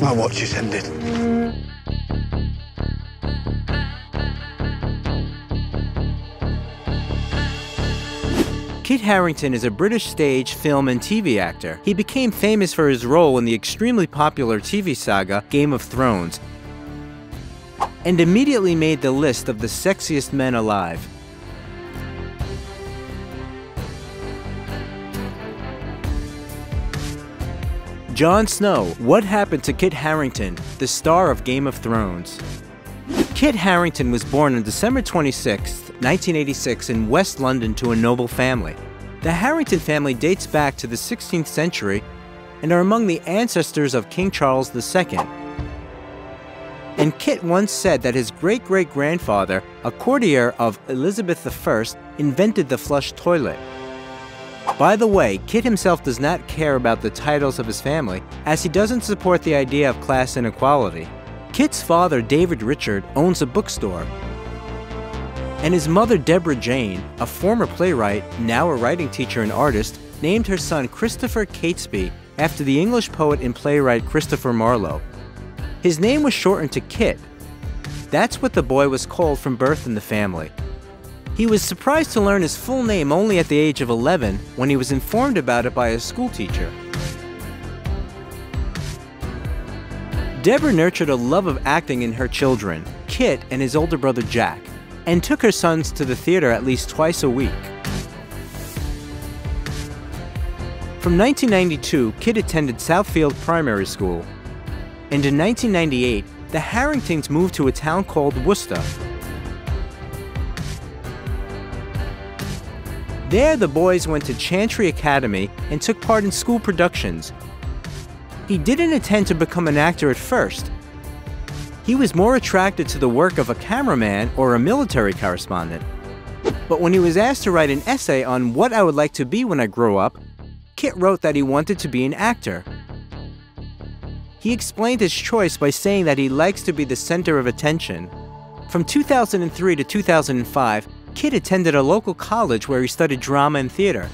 My watch is ended. Kit Harington is a British stage, film, and TV actor. He became famous for his role in the extremely popular TV saga Game of Thrones, and immediately made the list of the sexiest men alive. Jon Snow. What happened to Kit Harington, the star of Game of Thrones? Kit Harington was born on December 26, 1986 in West London to a noble family. The Harington family dates back to the 16th century and are among the ancestors of King Charles II. And Kit once said that his great-great-grandfather, a courtier of Elizabeth I, invented the flush toilet. By the way, Kit himself does not care about the titles of his family, as he doesn't support the idea of class inequality. Kit's father, David Richard, owns a bookstore, and his mother, Deborah Jane, a former playwright, now a writing teacher and artist, named her son Christopher Catesby after the English poet and playwright Christopher Marlowe. His name was shortened to Kit. That's what the boy was called from birth in the family. He was surprised to learn his full name only at the age of 11 when he was informed about it by a schoolteacher. Deborah nurtured a love of acting in her children, Kit and his older brother Jack, and took her sons to the theater at least twice a week. From 1992, Kit attended Southfield Primary School, and in 1998, the Haringtons moved to a town called Worcester. There, the boys went to Chantry Academy and took part in school productions. He didn't intend to become an actor at first. He was more attracted to the work of a cameraman or a military correspondent. But when he was asked to write an essay on what I would like to be when I grow up, Kit wrote that he wanted to be an actor. He explained his choice by saying that he likes to be the center of attention. From 2003 to 2005, Kit attended a local college where he studied drama and theater.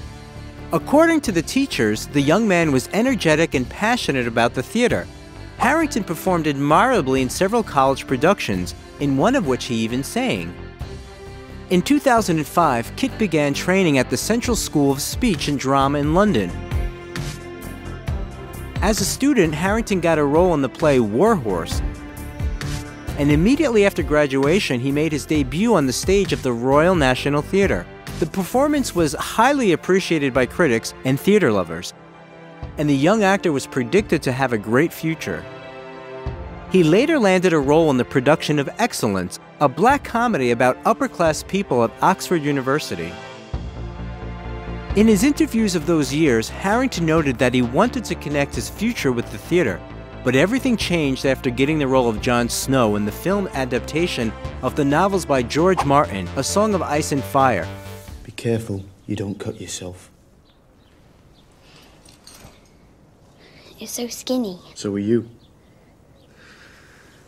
According to the teachers, the young man was energetic and passionate about the theater. Harington performed admirably in several college productions, in one of which he even sang. In 2005, Kit began training at the Central School of Speech and Drama in London. As a student, Harington got a role in the play War Horse, and immediately after graduation, he made his debut on the stage of the Royal National Theatre. The performance was highly appreciated by critics and theater lovers, and the young actor was predicted to have a great future. He later landed a role in the production of Excellence, a black comedy about upper-class people at Oxford University. In his interviews of those years, Harington noted that he wanted to connect his future with the theater, but everything changed after getting the role of Jon Snow in the film adaptation of the novels by George Martin, A Song of Ice and Fire. Be careful you don't cut yourself. You're so skinny. So are you.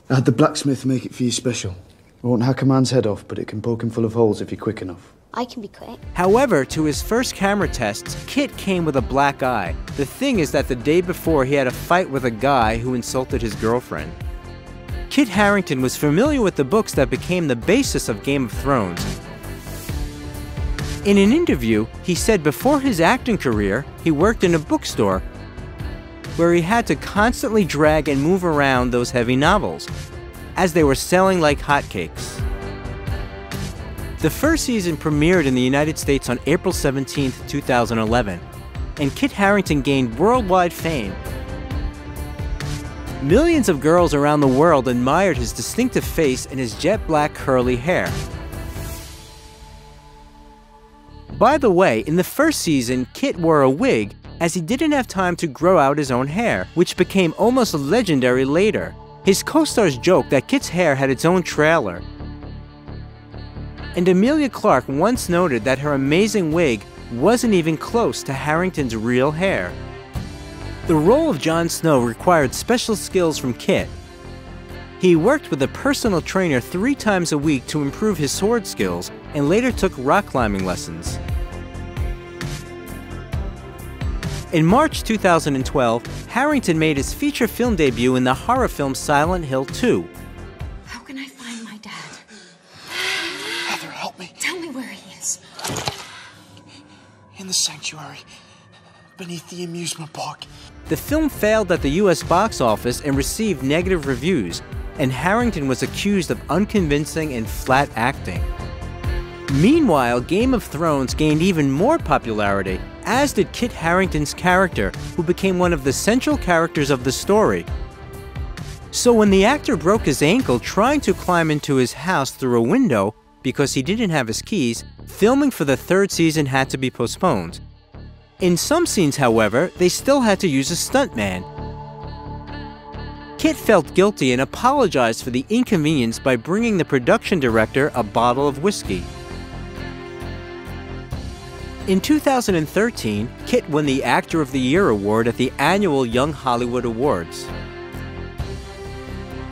I had the blacksmith make it for you special. It won't hack a man's head off, but it can poke him full of holes if you're quick enough. I can be quick. However, to his first camera tests, Kit came with a black eye. The thing is that the day before, he had a fight with a guy who insulted his girlfriend. Kit Harington was familiar with the books that became the basis of Game of Thrones. In an interview, he said before his acting career, he worked in a bookstore where he had to constantly drag and move around those heavy novels, as they were selling like hotcakes. The first season premiered in the United States on April 17, 2011, and Kit Harington gained worldwide fame. Millions of girls around the world admired his distinctive face and his jet black curly hair. By the way, in the first season, Kit wore a wig as he didn't have time to grow out his own hair, which became almost legendary later. His co-stars joked that Kit's hair had its own trailer. And Emilia Clarke once noted that her amazing wig wasn't even close to Harington's real hair. The role of Jon Snow required special skills from Kit. He worked with a personal trainer 3 times a week to improve his sword skills and later took rock climbing lessons. In March 2012, Harington made his feature film debut in the horror film Silent Hill 2. How can I find my dad? Heather, help me. Tell me where he is. In the sanctuary, beneath the amusement park. The film failed at the US box office and received negative reviews, and Harington was accused of unconvincing and flat acting. Meanwhile, Game of Thrones gained even more popularity, as did Kit Harington's character, who became one of the central characters of the story. So when the actor broke his ankle trying to climb into his house through a window because he didn't have his keys, filming for the third season had to be postponed. In some scenes, however, they still had to use a stuntman. Kit felt guilty and apologized for the inconvenience by bringing the production director a bottle of whiskey. In 2013, Kit won the Actor of the Year award at the annual Young Hollywood Awards.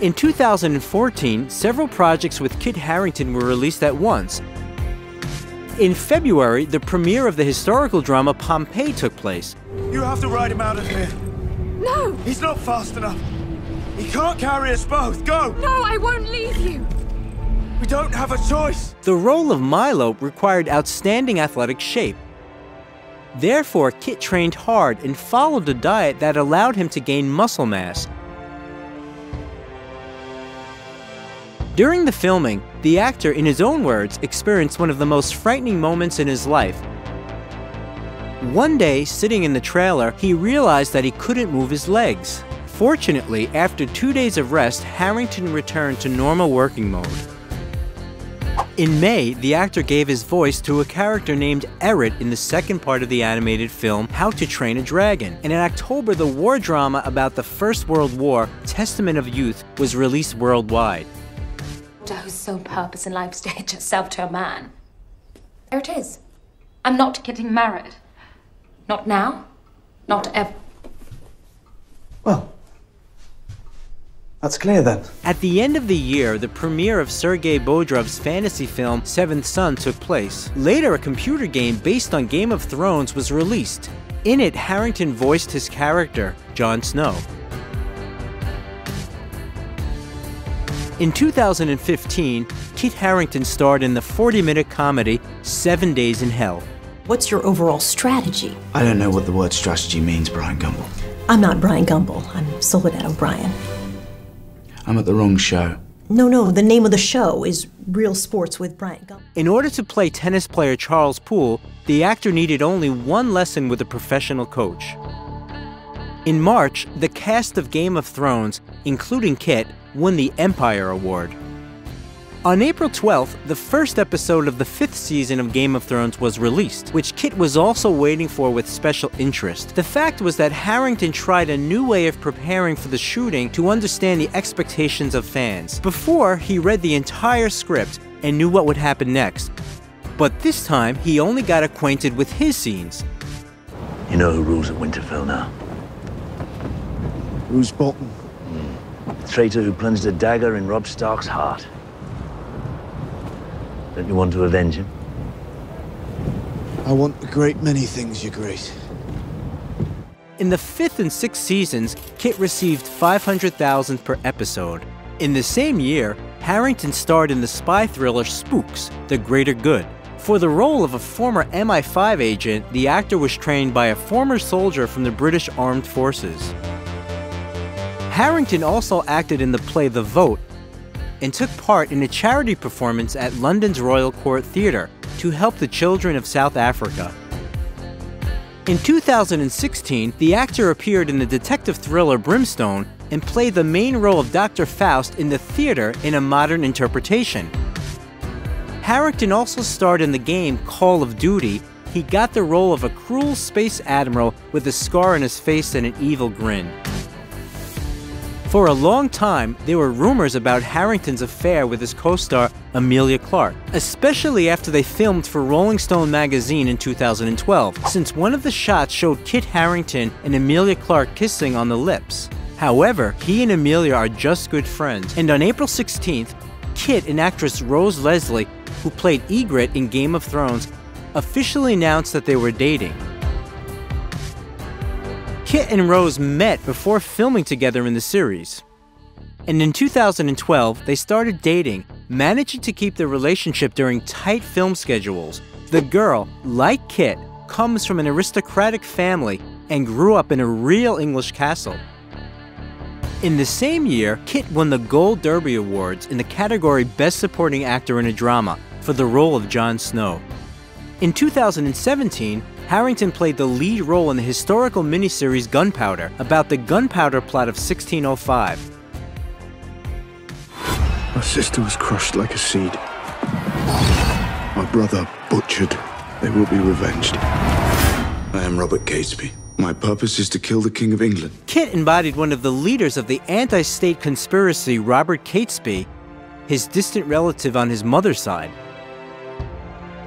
In 2014, several projects with Kit Harington were released at once. In February, the premiere of the historical drama Pompeii took place. You have to ride him out of here. No! He's not fast enough. He can't carry us both. Go! No, I won't leave you! We don't have a choice. The role of Milo required outstanding athletic shape. Therefore, Kit trained hard and followed a diet that allowed him to gain muscle mass. During the filming, the actor, in his own words, experienced one of the most frightening moments in his life. One day, sitting in the trailer, he realized that he couldn't move his legs. Fortunately, after 2 days of rest, Harington returned to normal working mode. In May, the actor gave his voice to a character named Eret in the second part of the animated film How to Train a Dragon. And in October, the war drama about the First World War, Testament of Youth, was released worldwide. Whose sole purpose in life is to hitch herself to a man. There it is. I'm not getting married. Not now. Not ever. Well, that's clear then. At the end of the year, the premiere of Sergei Bodrov's fantasy film Seventh Son took place. Later, a computer game based on Game of Thrones was released. In it, Harington voiced his character, Jon Snow. In 2015, Kit Harington starred in the 40-minute comedy 7 Days in Hell. What's your overall strategy? I don't know what the word strategy means, Brian Gumble. I'm not Brian Gumble. I'm Soledad O'Brien. I'm at the wrong show. No, the name of the show is Real Sports with Brian Gumble. In order to play tennis player Charles Poole, the actor needed only one lesson with a professional coach. In March, the cast of Game of Thrones, including Kit, won the Empire Award. On April 12th, the first episode of the 5th season of Game of Thrones was released, which Kit was also waiting for with special interest. The fact was that Harington tried a new way of preparing for the shooting to understand the expectations of fans. Before, he read the entire script and knew what would happen next. But this time, he only got acquainted with his scenes. You know who rules at Winterfell now? Who's Bolton? The traitor who plunged a dagger in Robb Stark's heart. Don't you want to avenge him? I want a great many things, Your Grace. In the 5th and 6th seasons, Kit received $500,000 per episode. In the same year, Harington starred in the spy thriller Spooks, The Greater Good. For the role of a former MI5 agent, the actor was trained by a former soldier from the British Armed Forces. Harington also acted in the play The Vote and took part in a charity performance at London's Royal Court Theatre to help the children of South Africa. In 2016, the actor appeared in the detective thriller Brimstone and played the main role of Dr. Faust in the theater in a modern interpretation. Harington also starred in the game Call of Duty. He got the role of a cruel space admiral with a scar on his face and an evil grin. For a long time, there were rumors about Harington's affair with his co-star Emilia Clarke, especially after they filmed for Rolling Stone magazine in 2012, since one of the shots showed Kit Harington and Emilia Clarke kissing on the lips. However, he and Emilia are just good friends, and on April 16th, Kit and actress Rose Leslie, who played Ygritte in Game of Thrones, officially announced that they were dating. Kit and Rose met before filming together in the series. And in 2012, they started dating, managing to keep their relationship during tight film schedules. The girl, like Kit, comes from an aristocratic family and grew up in a real English castle. In the same year, Kit won the Gold Derby Awards in the category Best Supporting Actor in a Drama for the role of Jon Snow. In 2017, Harington played the lead role in the historical miniseries Gunpowder, about the gunpowder plot of 1605. My sister was crushed like a seed. My brother butchered. They will be revenged. I am Robert Catesby. My purpose is to kill the King of England. Kit embodied one of the leaders of the anti-state conspiracy, Robert Catesby, his distant relative on his mother's side.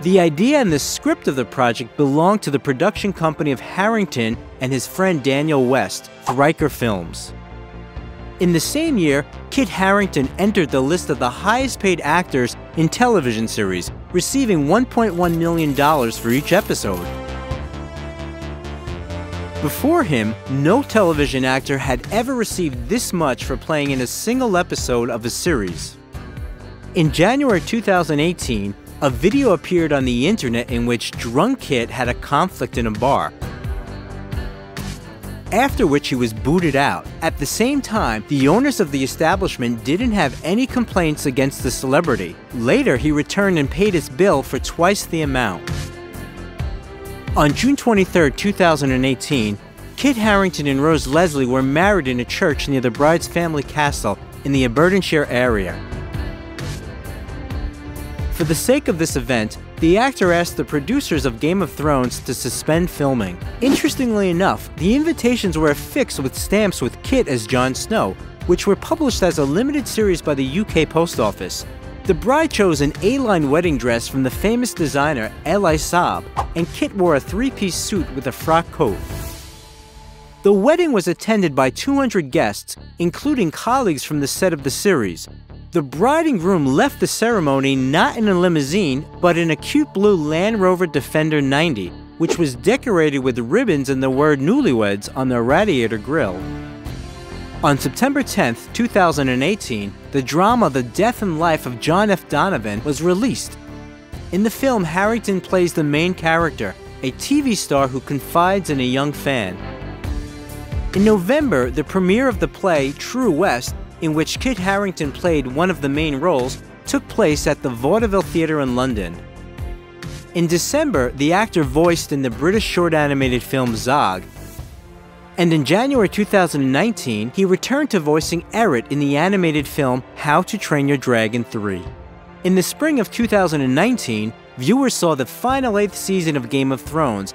The idea and the script of the project belonged to the production company of Harington and his friend Daniel West, Thriker Films. In the same year, Kit Harington entered the list of the highest-paid actors in television series, receiving $1.1 million for each episode. Before him, no television actor had ever received this much for playing in a single episode of a series. In January 2018, a video appeared on the internet in which drunk Kit had a conflict in a bar, after which he was booted out. At the same time, the owners of the establishment didn't have any complaints against the celebrity. Later, he returned and paid his bill for twice the amount. On June 23, 2018, Kit Harington and Rose Leslie were married in a church near the bride's family castle in the Aberdeenshire area. For the sake of this event, the actor asked the producers of Game of Thrones to suspend filming. Interestingly enough, the invitations were affixed with stamps with Kit as Jon Snow, which were published as a limited series by the UK Post Office. The bride chose an A-line wedding dress from the famous designer Elie Saab, and Kit wore a three-piece suit with a frock coat. The wedding was attended by 200 guests, including colleagues from the set of the series. The bride and groom left the ceremony not in a limousine, but in a cute blue Land Rover Defender 90, which was decorated with ribbons and the word Newlyweds on the radiator grille. On September 10, 2018, the drama The Death and Life of John F. Donovan was released. In the film, Harington plays the main character, a TV star who confides in a young fan. In November, the premiere of the play True West, in which Kit Harington played one of the main roles, took place at the Vaudeville Theatre in London. In December, the actor voiced in the British short animated film Zog, and in January 2019, he returned to voicing Eret in the animated film How to Train Your Dragon 3. In the spring of 2019, viewers saw the final 8th season of Game of Thrones.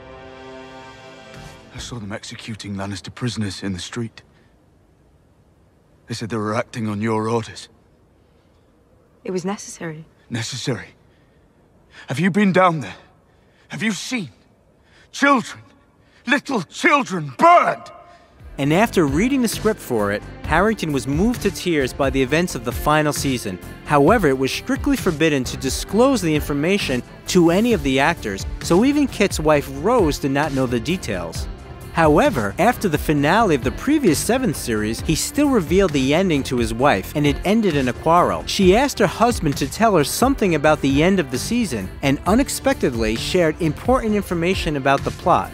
I saw them executing Lannister prisoners in the street. They said they were acting on your orders. It was necessary. Necessary? Have you been down there? Have you seen children, little children, burned? And after reading the script for it, Harington was moved to tears by the events of the final season. However, it was strictly forbidden to disclose the information to any of the actors, so even Kit's wife Rose did not know the details. However, after the finale of the previous 7th series, he still revealed the ending to his wife, and it ended in a quarrel. She asked her husband to tell her something about the end of the season, and unexpectedly shared important information about the plot.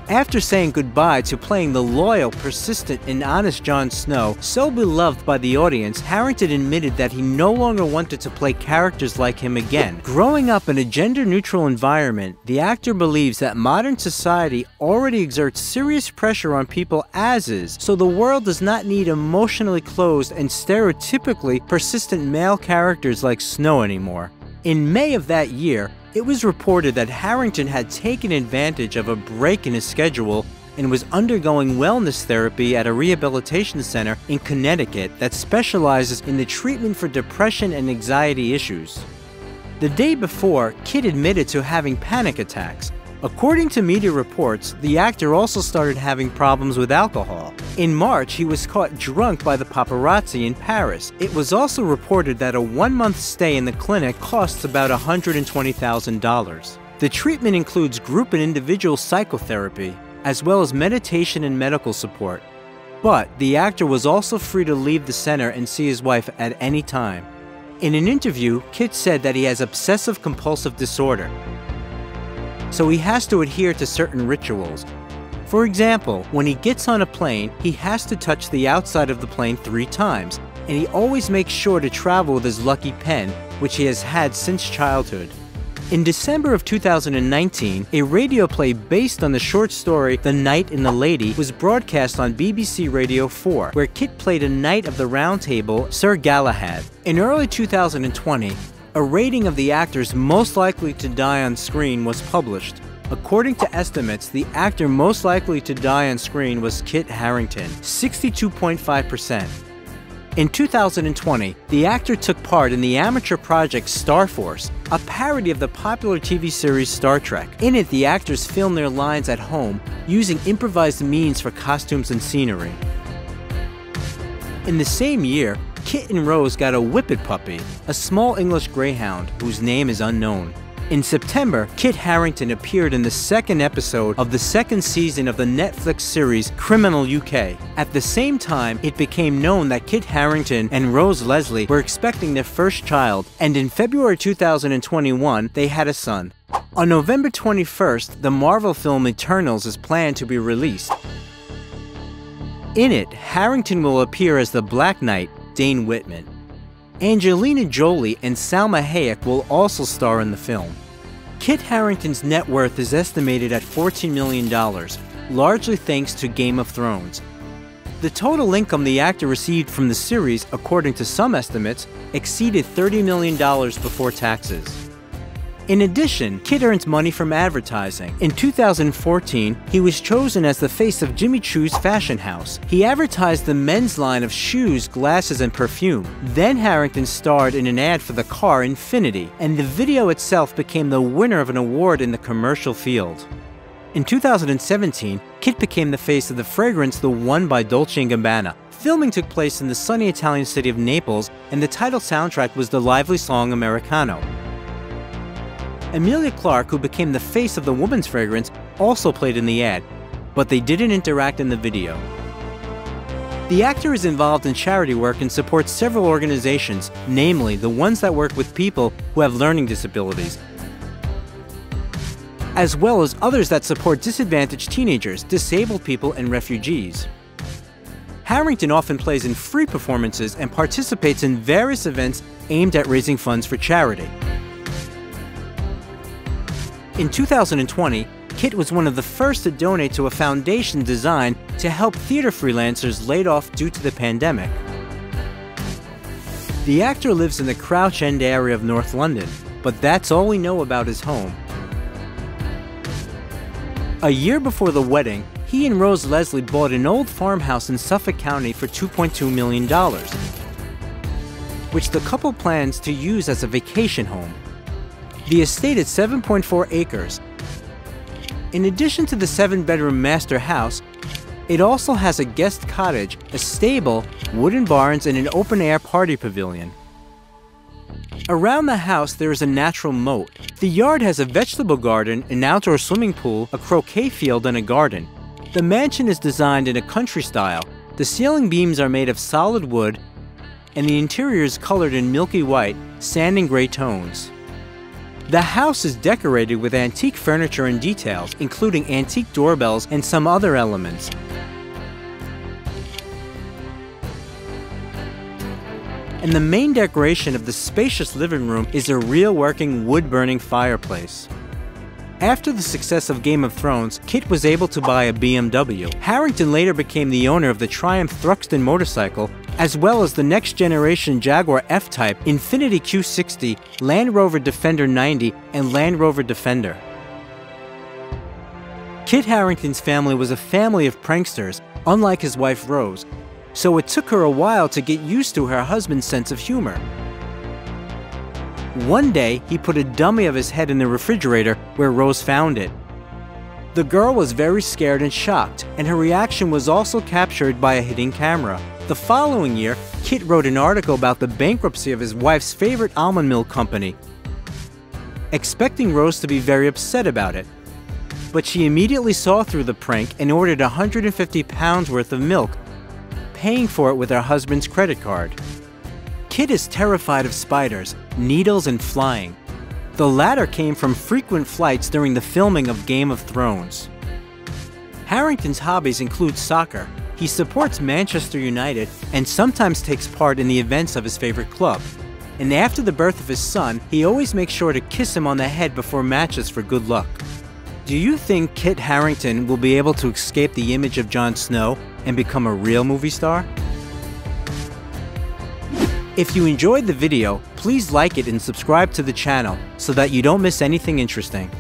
After saying goodbye to playing the loyal, persistent, and honest Jon Snow, so beloved by the audience, Harington admitted that he no longer wanted to play characters like him again. Growing up in a gender-neutral environment, the actor believes that modern society already exerts serious pressure on people as is, so the world does not need emotionally closed and stereotypically persistent male characters like Snow anymore. In May of that year, it was reported that Harington had taken advantage of a break in his schedule and was undergoing wellness therapy at a rehabilitation center in Connecticut that specializes in the treatment for depression and anxiety issues. The day before, Kit admitted to having panic attacks. According to media reports, the actor also started having problems with alcohol. In March, he was caught drunk by the paparazzi in Paris. It was also reported that a 1-month stay in the clinic costs about $120,000. The treatment includes group and individual psychotherapy. as well as meditation and medical support. But the actor was also free to leave the center and see his wife at any time. In an interview, Kit said that he has obsessive-compulsive disorder, so he has to adhere to certain rituals. For example, when he gets on a plane, he has to touch the outside of the plane 3 times, and he always makes sure to travel with his lucky pen, which he has had since childhood. In December of 2019, a radio play based on the short story The Knight and the Lady was broadcast on BBC Radio 4, where Kit played a Knight of the Round Table, Sir Galahad. In early 2020, a rating of the actors most likely to die on screen was published. According to estimates, the actor most likely to die on screen was Kit Harington, 62.5%. In 2020, the actor took part in the amateur project Star Force, a parody of the popular TV series Star Trek. In it, the actors filmed their lines at home using improvised means for costumes and scenery. In the same year, Kit and Rose got a Whippet puppy, a small English greyhound whose name is unknown. In September, Kit Harington appeared in the 2nd episode of the 2nd season of the Netflix series Criminal UK. At the same time, it became known that Kit Harington and Rose Leslie were expecting their first child, and in February 2021, they had a son. On November 21st, the Marvel film Eternals is planned to be released. In it, Harington will appear as the Black Knight, Dane Whitman. Angelina Jolie and Salma Hayek will also star in the film. Kit Harington's net worth is estimated at $14 million, largely thanks to Game of Thrones. The total income the actor received from the series, according to some estimates, exceeded $30 million before taxes. In addition, Kit earns money from advertising. In 2014, he was chosen as the face of Jimmy Choo's fashion house. He advertised the men's line of shoes, glasses, and perfume. Then Harington starred in an ad for the car Infiniti, and the video itself became the winner of an award in the commercial field. In 2017, Kit became the face of the fragrance The One by Dolce & Gabbana. Filming took place in the sunny Italian city of Naples, and the title soundtrack was the lively song Americano. Emilia Clarke, who became the face of the woman's fragrance, also played in the ad, but they didn't interact in the video. The actor is involved in charity work and supports several organizations, namely the ones that work with people who have learning disabilities, as well as others that support disadvantaged teenagers, disabled people, and refugees. Harington often plays in free performances and participates in various events aimed at raising funds for charity. In 2020, Kit was one of the first to donate to a foundation designed to help theater freelancers laid off due to the pandemic. The actor lives in the Crouch End area of North London, but that's all we know about his home. A year before the wedding, he and Rose Leslie bought an old farmhouse in Suffolk County for $2.2 million, which the couple plans to use as a vacation home. The estate is 7.4 acres. In addition to the 7-bedroom master house, it also has a guest cottage, a stable, wooden barns, and an open-air party pavilion. Around the house there is a natural moat. The yard has a vegetable garden, an outdoor swimming pool, a croquet field, and a garden. The mansion is designed in a country style. The ceiling beams are made of solid wood, and the interior is colored in milky white, sand and gray tones. The house is decorated with antique furniture and details, including antique doorbells and some other elements. And the main decoration of the spacious living room is a real working wood-burning fireplace. After the success of Game of Thrones, Kit was able to buy a BMW. Harington later became the owner of the Triumph Thruxton motorcycle, as well as the next-generation Jaguar F-Type, Infiniti Q60, Land Rover Defender 90, and Land Rover Defender. Kit Harington's family was a family of pranksters, unlike his wife Rose, so it took her a while to get used to her husband's sense of humor. One day, he put a dummy of his head in the refrigerator where Rose found it. The girl was very scared and shocked, and her reaction was also captured by a hidden camera. The following year, Kit wrote an article about the bankruptcy of his wife's favorite almond milk company, expecting Rose to be very upset about it. but she immediately saw through the prank and ordered 150 pounds worth of milk, paying for it with her husband's credit card. Kit is terrified of spiders, needles, and flying. The latter came from frequent flights during the filming of Game of Thrones. Harington's hobbies include soccer. He supports Manchester United and sometimes takes part in the events of his favorite club. And after the birth of his son, he always makes sure to kiss him on the head before matches for good luck. Do you think Kit Harington will be able to escape the image of Jon Snow and become a real movie star? If you enjoyed the video, please like it and subscribe to the channel so that you don't miss anything interesting.